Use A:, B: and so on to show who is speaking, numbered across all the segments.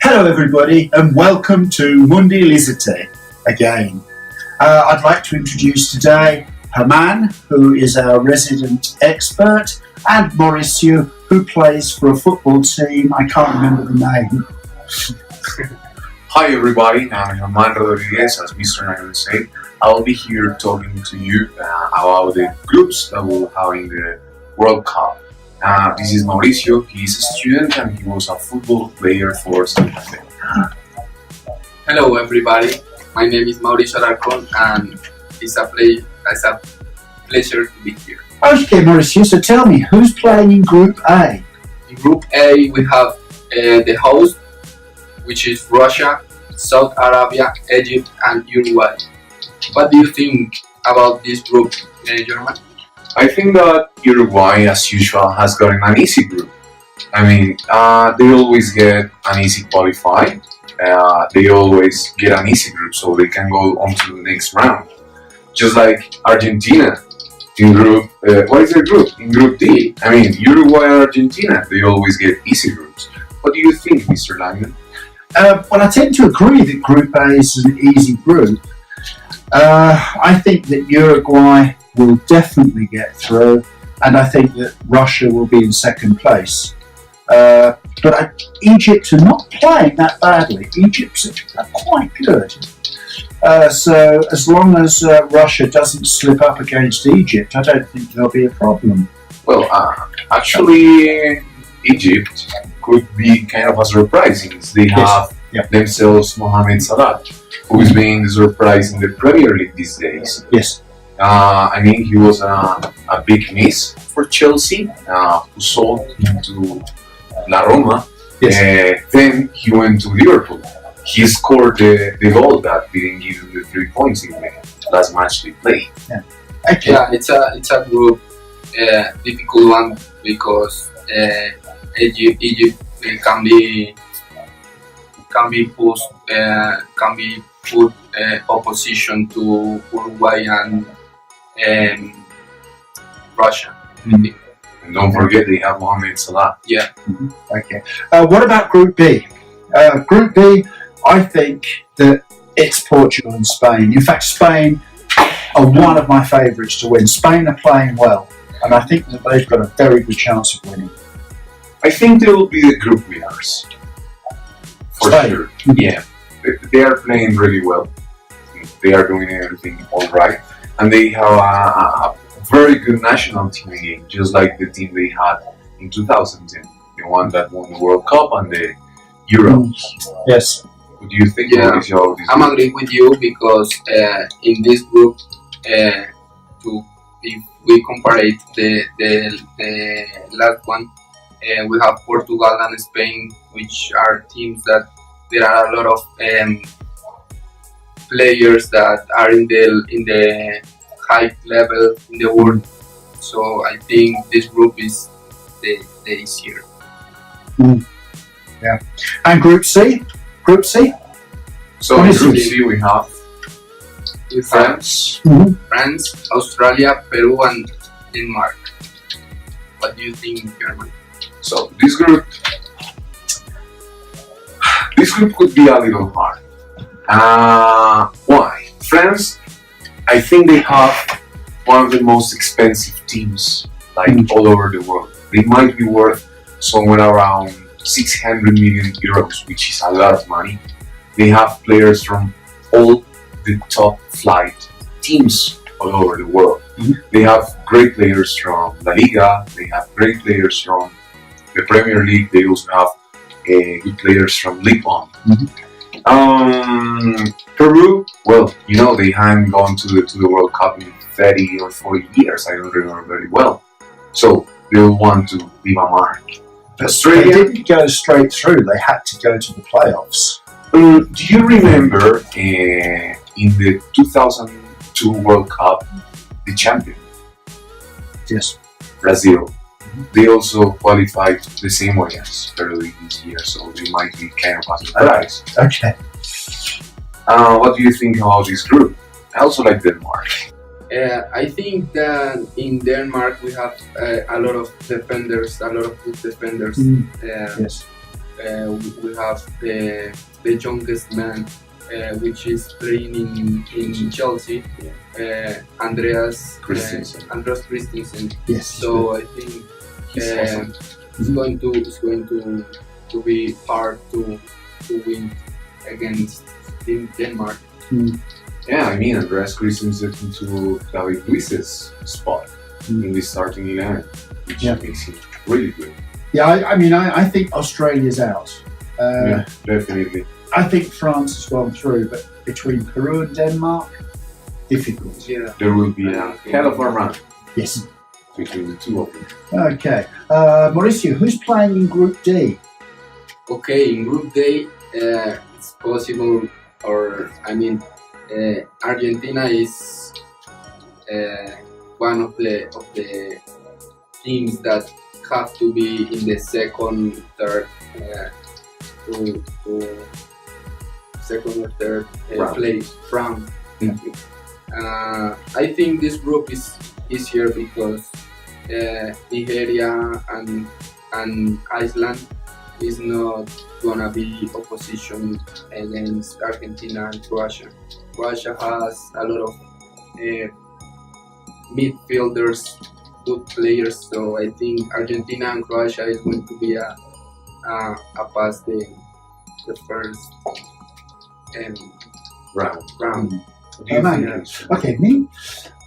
A: Hello everybody and welcome to Mundi ZATE again. I'd like to introduce today Herman, who is our resident expert, and Mauricio, who plays for a football team. I can't remember the name.
B: Hi everybody, I'm Herman Rodriguez, as Mr. Nagel said. I'll be here talking to you about the groups that we'll have in the World Cup. This is Mauricio. He's a student and he was a football player for Santa Fe.
C: Hello everybody, my name is Mauricio Alarcón and it's a pleasure to be here.
A: Okay, Mauricio, so tell me, who's playing in Group A?
C: In Group A we have the host, which is Russia, Saudi Arabia, Egypt and Uruguay. What do you think about this group, German?
B: I think that Uruguay, as usual, has gotten an easy group. I mean, they always get an easy qualify. They always get an easy group, so they can go on to the next round. Just like Argentina in group, what is their group? In Group D. I mean, Uruguay and Argentina, they always get easy groups. What do you think, Mr. Langen?
A: Well, I tend to agree that Group A is an easy group. I think that Uruguay will definitely get through, and I think that Russia will be in second place. But Egypt are not playing that badly. Egypt are quite good. So as long as Russia doesn't slip up against Egypt, I don't think there'll be a problem.
B: Well, actually, Egypt could be kind of a surprise since they have themselves Mohamed Salah, who is being the surprise in the Premier League these days.
A: Yes.
B: I mean, he was a big miss for Chelsea, who sold him to La Roma.
A: Yes.
B: Then he went to Liverpool. He scored the goal that didn't give him the 3 points in the last match they played.
A: Yeah. Okay.
C: Yeah, it's a group difficult one because Egypt can be put opposition to Uruguay and Russia.
A: Mm-hmm.
B: And don't forget they have Mohamed Salah.
C: Yeah.
A: Mm-hmm. Okay. What about Group B? Group B, I think that it's Portugal and Spain. In fact, Spain are one of my favourites to win. Spain are playing well, and I think that they've got a very good chance of winning.
B: I think they will be the group winners. For
A: Spain.
B: sure. Yeah. They are playing really well. They are doing everything all right. And they have a very good national team again, just like the team they had in 2010. The one that won the World Cup and the Euros.
A: Yes.
B: What do you think about this?
C: I'm agree with you because in this group, if we compare it, the last one, we have Portugal and Spain, which are teams that there are a lot of players that are in the high level in the world. So I think this group is the easier.
A: Mm. Yeah. And Group C? Group C?
B: So in Group C we have France.
A: Mm-hmm.
C: France, Australia, Peru and Denmark. What do you think, German?
B: So this group could be a little hard. Why? France, I think they have one of the most expensive teams all over the world. They might be worth somewhere around 600 million euros, which is a lot of money. They have players from all the top flight teams all over the world.
A: Mm-hmm.
B: They have great players from La Liga, they have great players from the Premier League, they also have good players from Ligue 1.
A: Mm-hmm.
B: Peru, well, you know, they haven't gone to the World Cup in 30 or 40 years, I don't remember very well. So they'll want to leave a mark.
A: Australia, they didn't go straight through, they had to go to the playoffs.
B: Do you remember in the 2002 World Cup, the champion?
A: Yes.
B: Brazil. Mm-hmm. They also qualified the same way as Peru this year, so they might be kind of a surprise.
A: Okay.
B: What do you think about this group? I also like Denmark.
C: I think that in Denmark we have a lot of defenders, a lot of good defenders.
A: Yes.
C: we have the youngest man, which is playing in Chelsea, Andreas
B: Christensen.
C: Andreas Christensen.
A: Yes.
C: So I think
B: He's awesome.
C: it's going to be hard to win against Team Denmark.
B: Yeah, I mean, Andreas Christensen into David Luiz's spot in the starting 11, which
A: Yeah.
B: makes him really good.
A: Yeah, I think Australia's out.
B: Yeah, definitely.
A: I think France has gone through, but between Peru and Denmark, difficult.
C: Yeah.
B: There will be a hell of a run
A: Yes.
B: between the two of them.
A: Okay. Mauricio, who's playing in Group D?
C: Okay, in Group D, it's possible, or I mean, Argentina is one of the teams that have to be in the second, third, to second or third
B: Round.
C: place round. Thank you. I think this group is easier because Nigeria and Iceland is not gonna be opposition against Argentina and Croatia. Croatia has a lot of midfielders, good players, so I think Argentina and Croatia is going to be a past the first round.
B: What do you
A: Oh,
B: think?
A: man. Okay, me?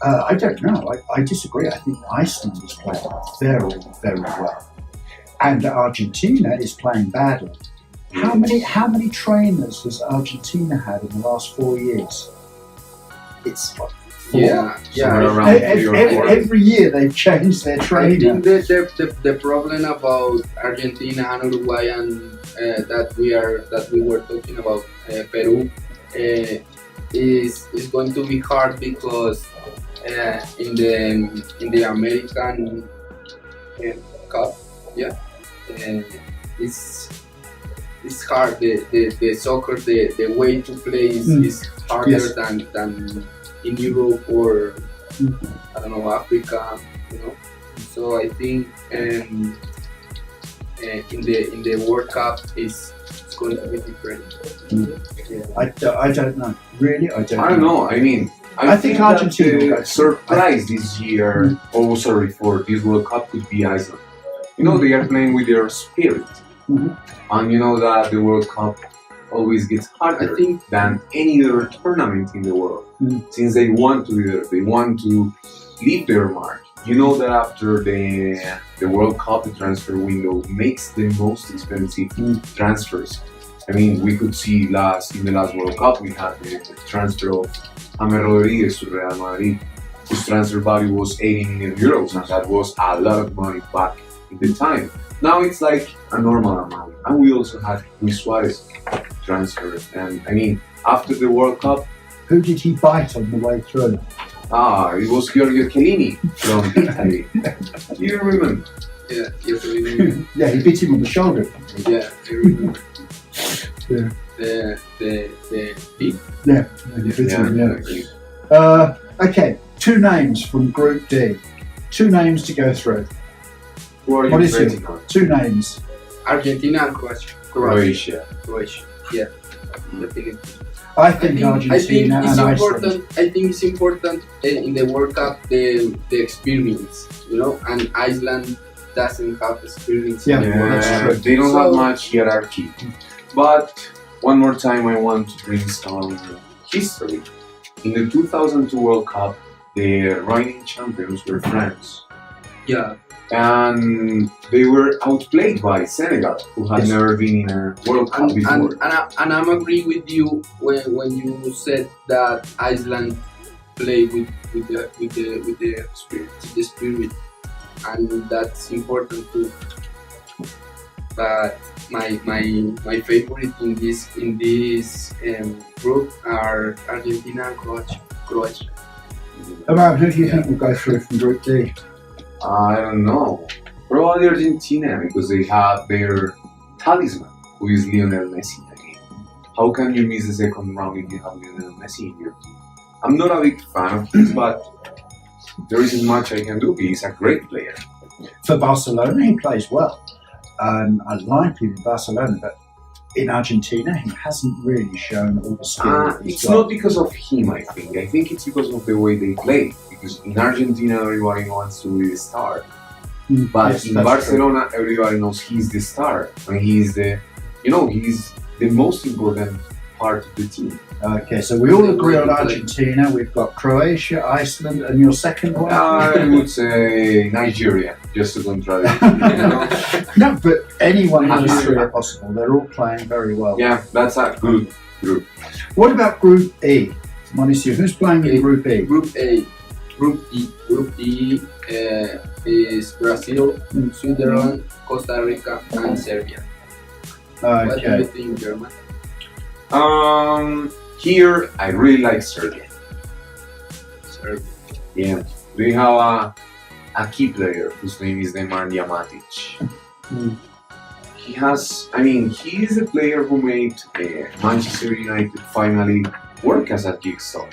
A: I don't know. I disagree. I think Iceland is playing very, very well, and Argentina is playing badly. How many trainers has Argentina had in the last 4 years? It's what, 4?
C: Yeah,
B: Somewhere
C: yeah.
B: around 3 or 4.
A: Every year they've changed their
C: I
A: trainer.
C: think the problem about Argentina and Uruguay and that we were talking about Peru is going to be hard because in the American Cup, it's hard. The soccer, the way to play is harder
A: Yes.
C: than in Europe or I don't know, Africa, you know. So I think in the World Cup it's going to be different. Yeah.
A: I don't know. Really, I don't.
B: I don't know. I mean,
A: I think Argentina will
B: that
A: go
B: the surprise this year, for this World Cup could be Iceland. You know, they are playing with their spirit.
A: Mhm.
B: And you know that the World Cup always gets harder
C: I think-
B: than any other tournament in the world.
A: Mm.
B: Since they want to be there, they want to leave their mark. You know that after the World Cup, the transfer window makes the most expensive transfers. I mean, we could see in the last World Cup, we had the transfer of James Rodriguez to Real Madrid, whose transfer value was 80 million euros, and that was a lot of money back in the time. Now it's like a normal amount. And we also had Luis Suarez transfer. And I mean, after the World Cup,
A: Who did he bite on the way through?
B: it was Giorgio Chiellini from Italy. Do you remember?
C: Yeah, yes, I remember.
A: Yeah, he bit him on the shoulder.
C: Yeah, I remember.
A: Yeah.
C: The beat.
A: Yeah, he bit him, yeah.
B: exactly.
A: Okay, 2 names from Group D. 2 names to go through.
B: Who are
A: What
B: you
A: is
B: betting
A: it?
B: on?
A: 2 names.
C: Argentina and Croatia.
B: Croatia.
C: Yeah, definitely.
A: I think Argentina
C: it's
A: and Iceland.
C: important. I think it's important in the World Cup the experience, you know, and Iceland doesn't have experience.
A: Yeah.
C: in the World
A: that's
C: Cup.
A: true.
B: They don't
C: So-
B: have much hierarchy. But one more time, I want to bring some history. In the 2002 World Cup, the reigning champions were France.
C: Yeah,
B: And they were outplayed by Senegal, who had
A: Yes.
B: never been in a World Cup before.
C: and I'm agree with you when you said that Iceland played with the spirit, and that's important too. But my favorite in this group are Argentina and Croatia.
A: Around, who do you think will go through from Group D?
B: I don't know. Probably Argentina, because they have their talisman, who is Lionel Messi again. How can you miss the second round if you have Lionel Messi in your team? I'm not a big fan of his, but there isn't much I can do. He's a great player.
A: For Barcelona, he plays well. I like him in Barcelona, but in Argentina, he hasn't really shown all the skill that he's
B: It's
A: got.
B: not because of him, I think. I think it's because of the way they play. Because in Argentina, everybody wants to be the star. But
A: Yes,
B: in
A: that's
B: Barcelona, everybody knows he's the star. And he's he's the most important part of the team.
A: Okay, so we all agree on Argentina. We've got Croatia, Iceland, and your second one?
B: I would say Nigeria, just to contradict.
A: No, but anyone of those three are possible. They're all playing very well.
B: Yeah, that's a good group.
A: What about Group E? Mauricio, who's playing in Group E?
C: Group A. Group E is Brazil, Switzerland, Costa Rica, and Serbia. What do you
A: Okay.
C: think, German?
B: Here I really like Serbia.
C: Serbia.
B: Yeah, they have a key player whose name is Nemanja Matic. He is a player who made Manchester United finally work as a jigsaw.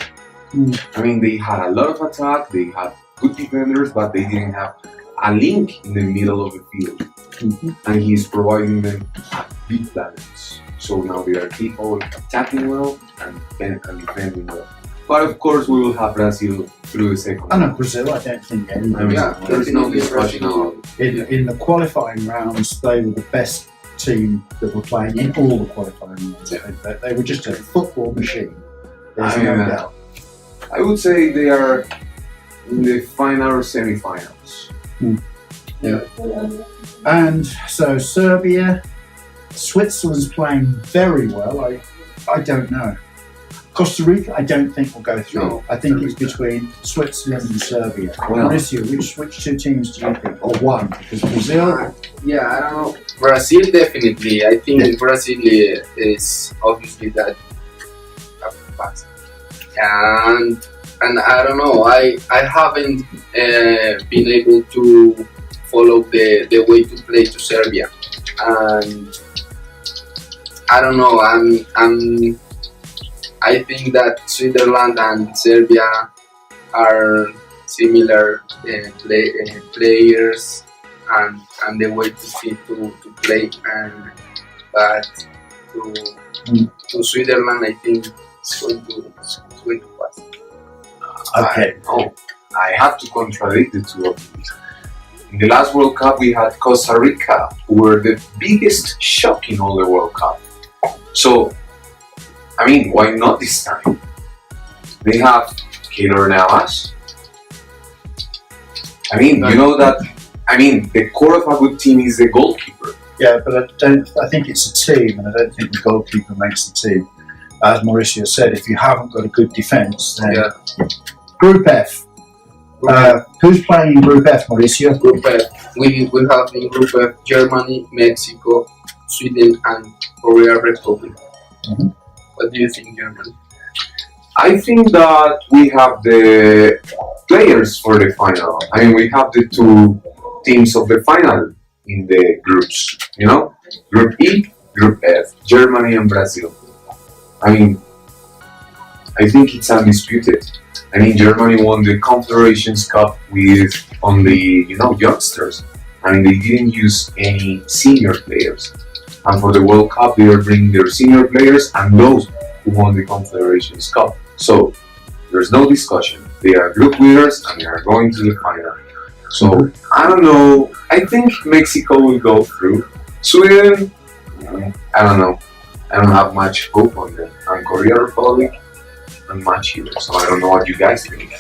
B: They had a lot of attack, they had good defenders, but they didn't have a link in the middle of the field. And he's providing them a big balance. So now they are capable of attacking well and defending well. But of course, we will have Brazil through the second.
A: I know Brazil, I don't think anyone.
B: There's no discussion about it.
A: In the qualifying rounds, they were the best team that were playing in all the qualifying rounds. They were just a football machine. There's no doubt.
B: I would say they are in the final or semi-finals.
A: And so Serbia, Switzerland's playing very well. I don't know. Costa Rica, I don't think will go through.
C: No,
A: I think it's between Switzerland and Serbia.
B: Well-
A: Mauricio, which two teams do you think? Or one? Because Brazil,
C: Yeah, I don't know. Brazil definitely. I think Brazil is obviously that fast. And I don't know. I haven't been able to follow the way to play to Serbia, and I don't know. I think that Switzerland and Serbia are similar players and the way to play, but to Switzerland, I think it's going to pass.
A: okay.
B: I have to contradict the two of them. In the last World Cup, we had Costa Rica, who were the biggest shock in all the World Cup. So, why not this time? They have Keylor Navas. You know that. The core of a good team is the goalkeeper.
A: Yeah, but I think it's a team, and I don't think the goalkeeper makes the team. As Mauricio said, if you haven't got a good defence, then Group F. Who's playing in Group F, Mauricio?
C: Group F. We have in Group F Germany, Mexico, Sweden, and Korea Republic. What do you think, Germany?
B: I think that we have the players for the final. We have the two teams of the final in the groups. Group E, Group F, Germany and Brazil. I think it's undisputed. Germany won the Confederations Cup with only, youngsters. They didn't use any senior players. And for the World Cup, they are bringing their senior players and those who won the Confederations Cup. So, there's no discussion. They are group winners and they are going to the final. So, I don't know. I think Mexico will go through. Sweden, I don't know. I don't have much hope on them. And Korea Republic, not much either. So I don't know what you guys think.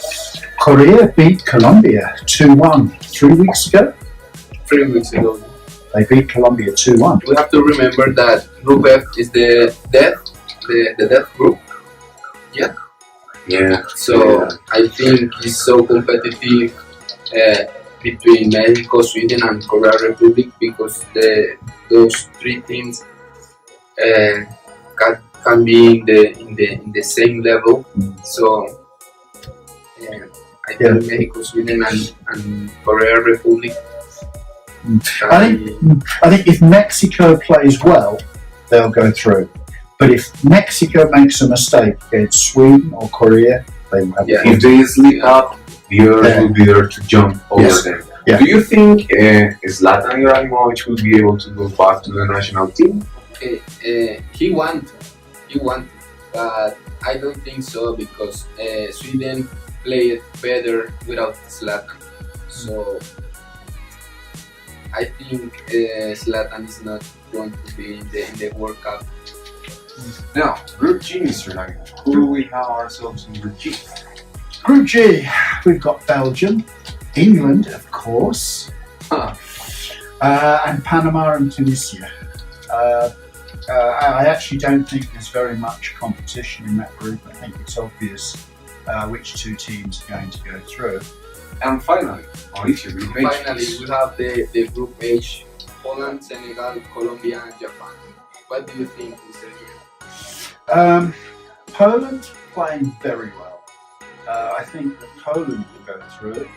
A: Korea beat Colombia 2-1 3 weeks ago.
C: 3 weeks ago.
A: They beat Colombia 2-1.
C: We have to remember that Group F is the death group.
B: Yeah.
C: So I think it's so competitive between Mexico, Sweden, and Korea Republic because those three teams can be in the same level. So I think Mexico, Sweden, and Korea Republic.
A: I think if Mexico plays well, they'll go through. But if Mexico makes a mistake against Sweden or Korea, they will have
B: If they slip up, the others will be there to jump over them.
A: Yeah.
B: Do you think Zlatan Ibrahimovic will be able to go back to the national team?
C: He want to, but I don't think so because Sweden played better without Zlatan. So I think Zlatan is not going to be in the World Cup.
B: Now, Group G, Mr. Lang. Who do we have ourselves in Group G?
A: Group G, we've got Belgium, England, of course, and Panama and Tunisia. I actually don't think there's very much competition in that group. I think it's obvious which two teams are going to go through.
B: And finally, Mauricio, Group H.
C: Finally, we have the Group H: Poland, Senegal, Colombia, and Japan. What do you think, Mr. Here?
A: Poland playing very well. I think that Poland will go through.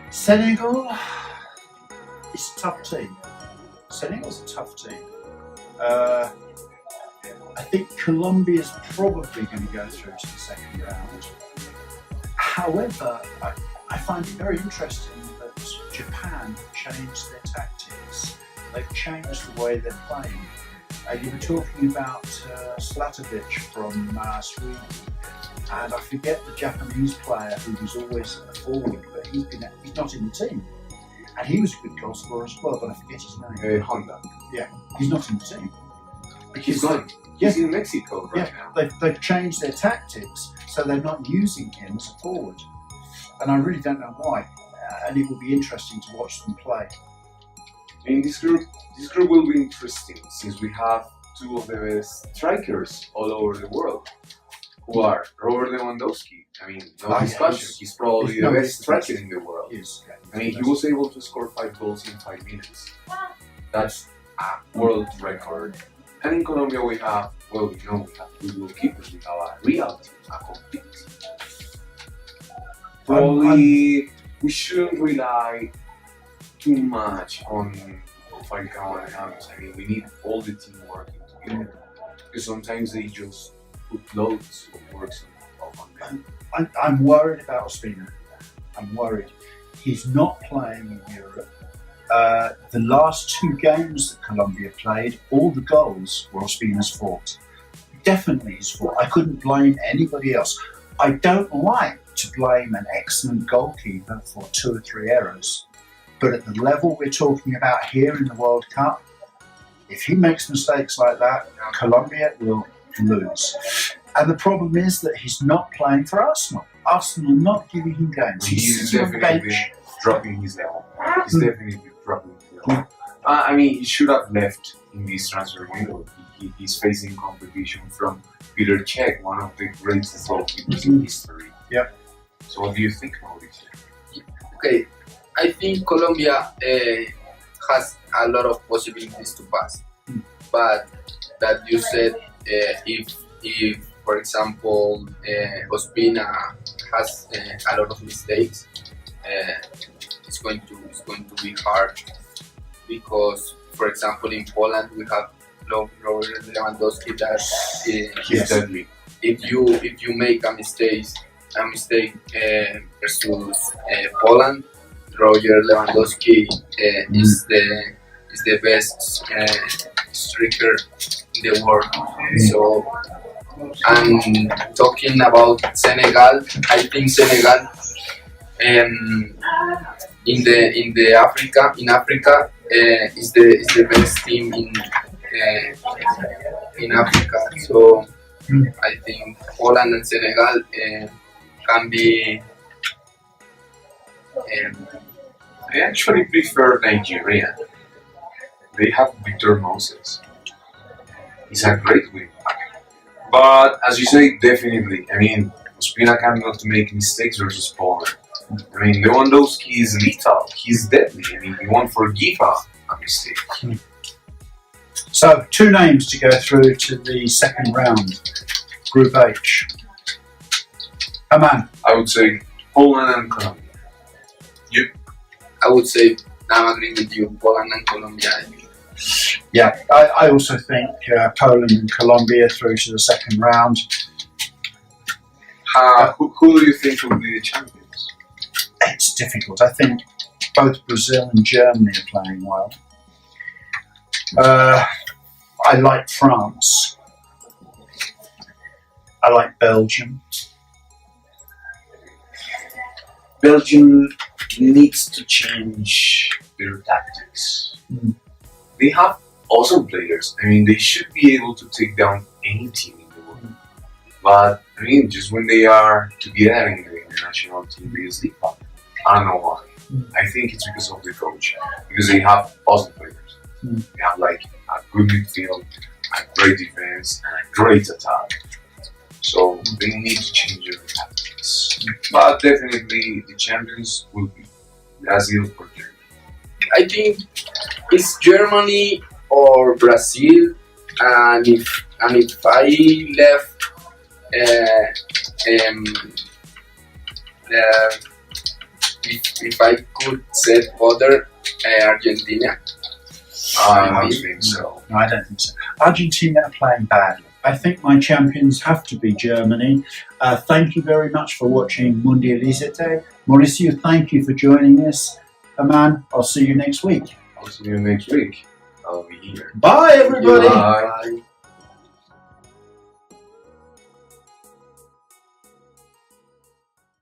A: Senegal, it's a tough team. Senegal's a tough team. I think Colombia's probably going to go through to the second round. However, I find it very interesting that Japan changed their tactics. They've changed the way they're playing. You were talking about Slatovic from Sweden, and I forget the Japanese player who was always a forward, but he's not in the team. And he was a good goal scorer as well, but I forget his name.
B: Honda.
A: Yeah, he's not in the team.
B: He's gone. He's in Mexico right now.
A: They've changed their tactics, so they're not using him as a forward. And I really don't know why. And it will be interesting to watch them play.
B: In this group will be interesting since we have two of the best strikers all over the world, who are Robert Lewandowski. I mean, no discussion. He's probably the best striker in the world.
A: Yes.
B: I mean, he was able to score 5 goals in 5 minutes. That's a world record. And in Colombia we have, well, we have good goalkeepers. We have a real team, a complete team. Probably we shouldn't rely too much on Falcao and James. I mean, we need all the team working together. Because sometimes they just put loads of work on them.
A: I'm worried about Ospina. I'm worried. He's not playing in Europe. The last 2 games that Colombia played, all the goals were Ospina's fault. Definitely his fault. I couldn't blame anybody else. I don't like to blame an excellent goalkeeper for 2 or 3 errors. But at the level we're talking about here in the World Cup, if he makes mistakes like that, Colombia will lose. And the problem is that he's not playing for Arsenal. Arsenal are not giving him games.
B: He's definitely dropping his level. He's definitely dropping his level. I mean, he should have left in this transfer window. He's facing competition from Peter Cech, one of the greatest goalkeepers in history.
A: Yeah.
B: So what do you think, Mauricio?
C: Okay, I think Colombia has a lot of possibilities to pass, but that you said, if for example Ospina has a lot of mistakes, it's going to be hard because, for example, in Poland we have Robert Lewandowski that
B: He's deadly.
C: If you make a mistake versus Poland, Roger Lewandowski is the best striker in the world. So, and talking about Senegal, I think Senegal in Africa is the best team in Africa. So I think Poland and Senegal can be.
B: I actually prefer Nigeria. They have Victor Moses. He's a great winger. But as you say, definitely. I mean, Ospina cannot make mistakes versus Poland. I mean, Lewandowski is lethal. He's deadly. I mean, he won't forgive a mistake.
A: So, 2 names to go through to the second round, Group H. Aman.
B: I would say Poland and Colombia.
C: I would say I'm agreeing with you, Poland and Colombia.
A: Yeah, I also think Poland and Colombia through to the second round.
B: Who do you think will be the champions?
A: It's difficult. I think both Brazil and Germany are playing well. I like France. I like Belgium. Belgium needs to change their tactics.
B: They have awesome players. I mean, they should be able to take down any team in the world. But I mean, just when they are together in the national team, they sleep up. I don't know why. I think it's because of the coach. Because they have awesome players. They have like a good midfield, a great defense, and a great attack. So they need to change their tactics. But definitely the champions will be Brazil or Germany.
C: I think it's Germany or Brazil, and if I left, if I could set other Argentina.
B: I don't think so.
A: No, I don't think so. Argentina are playing badly. I think my champions have to be Germany. Thank you very much for watching Mundial ZATE. Mauricio, thank you for joining us. Man, I'll see you next week.
B: I'll see you next week. I'll be here.
A: Bye, everybody.
B: Bye.